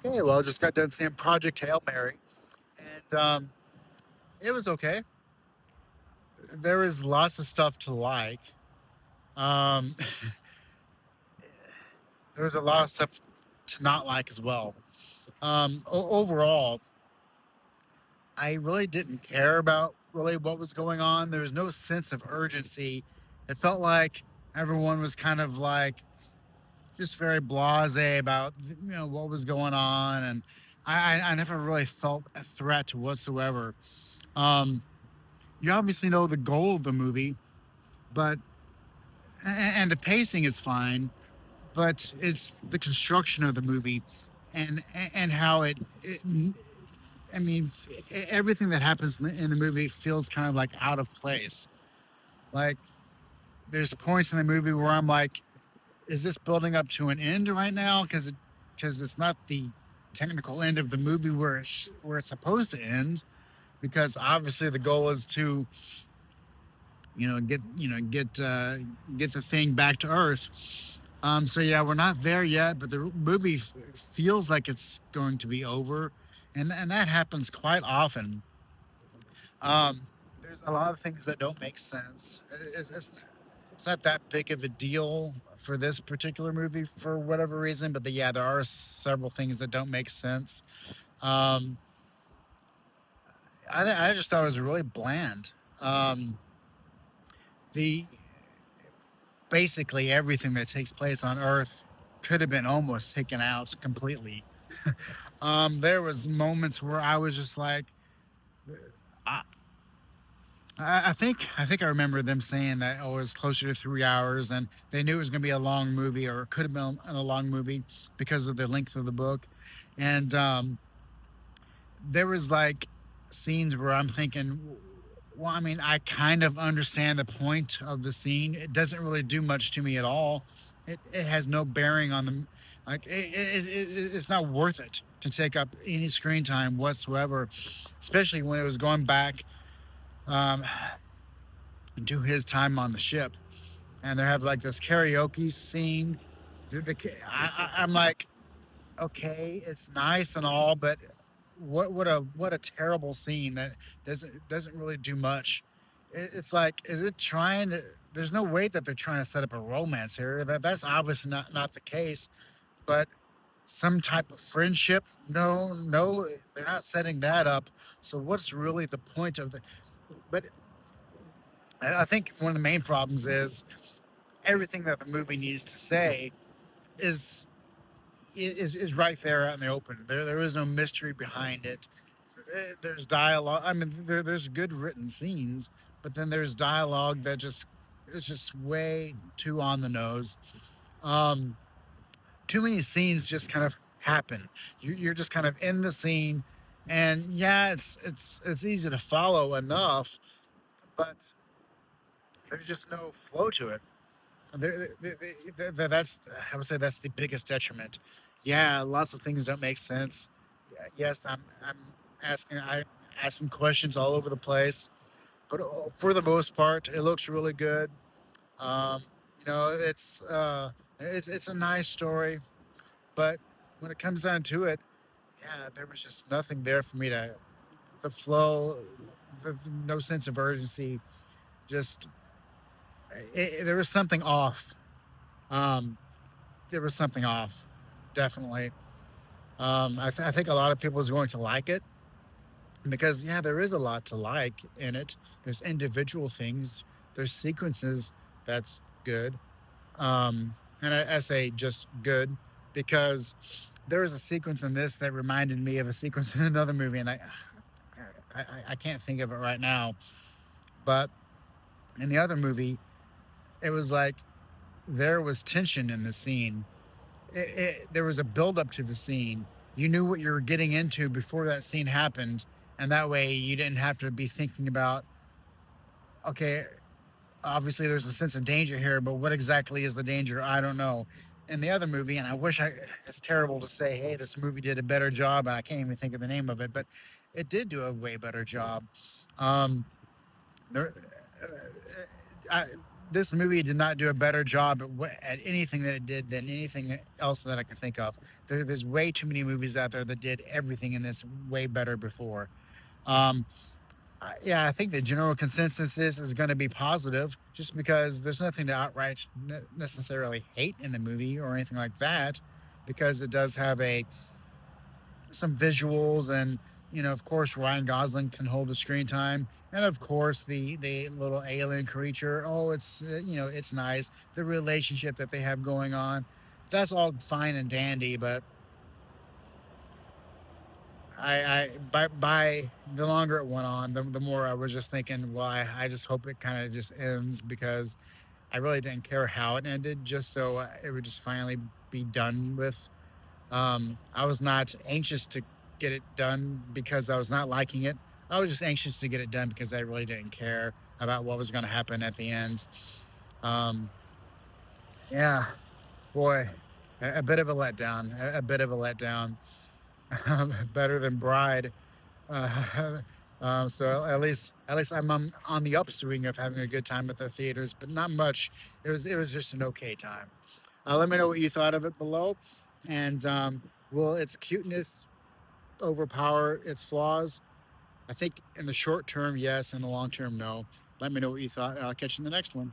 Okay, well, I just got done seeing Project Hail Mary, and it was okay. There was lots of stuff to like. Um, there was a lot of stuff to not like as well. Overall, I really didn't care about really what was going on. There was no sense of urgency. It felt like everyone was kind of like just very blasé about what was going on, and I never really felt a threat whatsoever. Um, you obviously know the goal of the movie, but and the pacing is fine, but it's the construction of the movie and how it I mean, everything that happens in the movie feels kind of like out of place. Like there's points in the movie where I'm like, is this building up to an end right now? Because it's not the technical end of the movie where it's supposed to end. Because obviously the goal is to get the thing back to Earth. So yeah, we're not there yet, but the movie feels like it's going to be over, and that happens quite often. There's a lot of things that don't make sense. It's not that big of a deal for this particular movie for whatever reason, but yeah, there are several things that don't make sense. Um, I just thought it was really bland. The Basically everything that takes place on Earth could have been almost taken out completely. There was moments where I was just like, I, I think I remember them saying that it was closer to 3 hours, and they knew it was going to be a long movie, or it could have been a long movie because of the length of the book. And there was like scenes where I'm thinking, well, I mean, I kind of understand the point of the scene. It doesn't really do much to me at all. It has no bearing on the like. It's not worth it to take up any screen time whatsoever, especially when it was going back um, to his time on the ship, and they have like this karaoke scene. I'm like, okay, it's nice and all, but what a terrible scene that doesn't really do much. It's like, is it trying to? There's no way that they're trying to set up a romance here. That's obviously not the case. But some type of friendship? No, no, they're not setting that up. So what's really the point of the? But I think one of the main problems is everything that the movie needs to say is is right there out in the open. There is no mystery behind it. There's dialogue. I mean, there's good written scenes, but then there's dialogue that just is just way too on the nose. Um, Too many scenes just kind of happen. You're just kind of in the scene, and yeah, it's easy to follow enough, but there's just no flow to it. That's, I would say, that's the biggest detriment. Yeah, lots of things don't make sense. Yes, I'm asking questions all over the place, but for the most part, it looks really good. Um, it's a nice story, but when it comes down to it, yeah, there was just nothing there for me to the flow, no sense of urgency. Just there was something off. Um, there was something off, definitely. I think a lot of people is going to like it because yeah, there is a lot to like in it. There's individual things. There's sequences that's good. And I say just good because there was a sequence in this that reminded me of a sequence in another movie, and I can't think of it right now. But in the other movie, it was like there was tension in the scene. There was a build up to the scene. You knew what you were getting into before that scene happened, and that way you didn't have to be thinking about, okay, obviously there's a sense of danger here, but what exactly is the danger? I don't know. In the other movie, and it's terrible to say, hey, this movie did a better job, and I can't even think of the name of it, but it did do a way better job. Um, there, I, this movie did not do a better job at anything that it did than anything else that I could think of. There's way too many movies out there that did everything in this way better before. Um, yeah, I think the general consensus is going to be positive, just because there's nothing to outright necessarily hate in the movie or anything like that, because it does have some visuals, and of course Ryan Gosling can hold the screen time, and of course the little alien creature. Oh, it's it's nice, the relationship that they have going on. That's all fine and dandy, but by the longer it went on, the more I was just thinking, well, I just hope it kind of just ends, because I really didn't care how it ended, just so it would just finally be done with. I was not anxious to get it done because I was not liking it. I was just anxious to get it done because I really didn't care about what was going to happen at the end. Um, yeah, boy, a bit of a letdown. A bit of a letdown. Better than Bride. Uh, so at least I'm on the upswing of having a good time at the theaters, but not much. It was just an okay time. Let me know what you thought of it below, and will its cuteness overpower its flaws? I think in the short term, yes. In the long term, no. Let me know what you thought. I'll catch you in the next one.